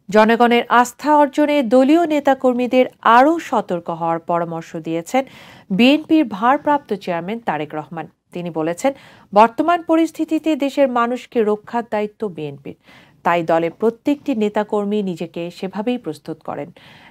জনগণের আস্থা অর্জনে দলীয় নেতাকর্মীদের আরও সতর্ক হওয়ার পরামর্শ দিয়েছেন বিএনপির ভারপ্রাপ্ত চেয়ারম্যান তারেক রহমান। তিনি বলেছেন, বর্তমান পরিস্থিতিতে দেশের মানুষকে রক্ষার দায়িত্ব বিএনপির। তাই দলের প্রত্যেকটি নেতাকর্মী নিজেকে সেভাবেই প্রস্তুত করেন,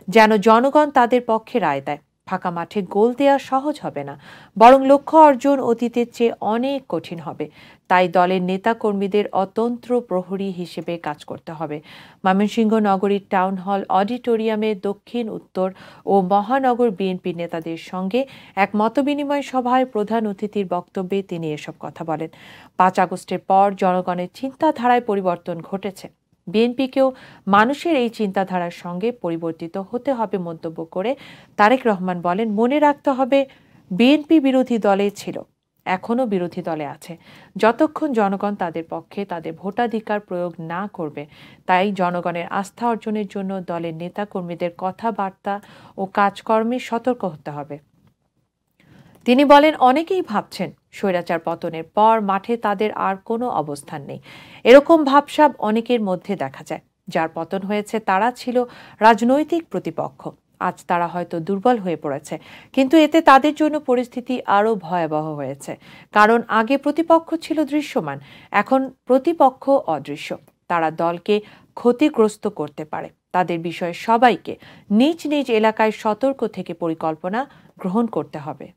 যেন জনগণ তাদের পক্ষে রায় দেয়। ফাঁকা মাঠে গোল দেওয়া সহজ হবে না, বরং লক্ষ্য অর্জন অতীতের চেয়ে অনেক কঠিন হবে। তাই দলের নেতাকর্মীদের অতন্ত্র প্রহরী হিসেবে কাজ করতে হবে। ময়মনসিংহ নগরীর টাউন হল অডিটোরিয়ামে দক্ষিণ, উত্তর ও মহানগর বিএনপি নেতাদের সঙ্গে এক মতবিনিময় সভায় প্রধান অতিথির বক্তব্যে তিনি এসব কথা বলেন। ৫ আগস্টের পর জনগণের চিন্তাধারায় পরিবর্তন ঘটেছে। বিএনপিকেও মানুষের এই চিন্তাধারার সঙ্গে পরিবর্তিত হতে হবে মন্তব্য করে তারেক রহমান বলেন, মনে রাখতে হবে, বিএনপি বিরোধী দলে ছিল, এখনো বিরোধী দলে আছে। যতক্ষণ জনগণ তাদের পক্ষে তাদের ভোটাধিকার প্রয়োগ না করবে, তাই জনগণের আস্থা অর্জনের জন্য দলের নেতাকর্মীদের কথাবার্তা ও কাজকর্মে সতর্ক হতে হবে। তিনি বলেন, অনেকেই ভাবছেন স্বৈরাচার পতনের পর মাঠে তাদের আর কোনো অবস্থান নেই। এরকম ভাবসাব অনেকের মধ্যে দেখা যায়। যার পতন হয়েছে তারা ছিল রাজনৈতিক প্রতিপক্ষ। আজ তারা হয়তো দুর্বল হয়ে পড়েছে, কিন্তু এতে তাদের জন্য পরিস্থিতি আরও ভয়াবহ হয়েছে। কারণ আগে প্রতিপক্ষ ছিল দৃশ্যমান, এখন প্রতিপক্ষ অদৃশ্য। তারা দলকে ক্ষতিগ্রস্ত করতে পারে। তাদের বিষয়ে সবাইকে নিজ নিজ এলাকায় সতর্ক থেকে পরিকল্পনা গ্রহণ করতে হবে।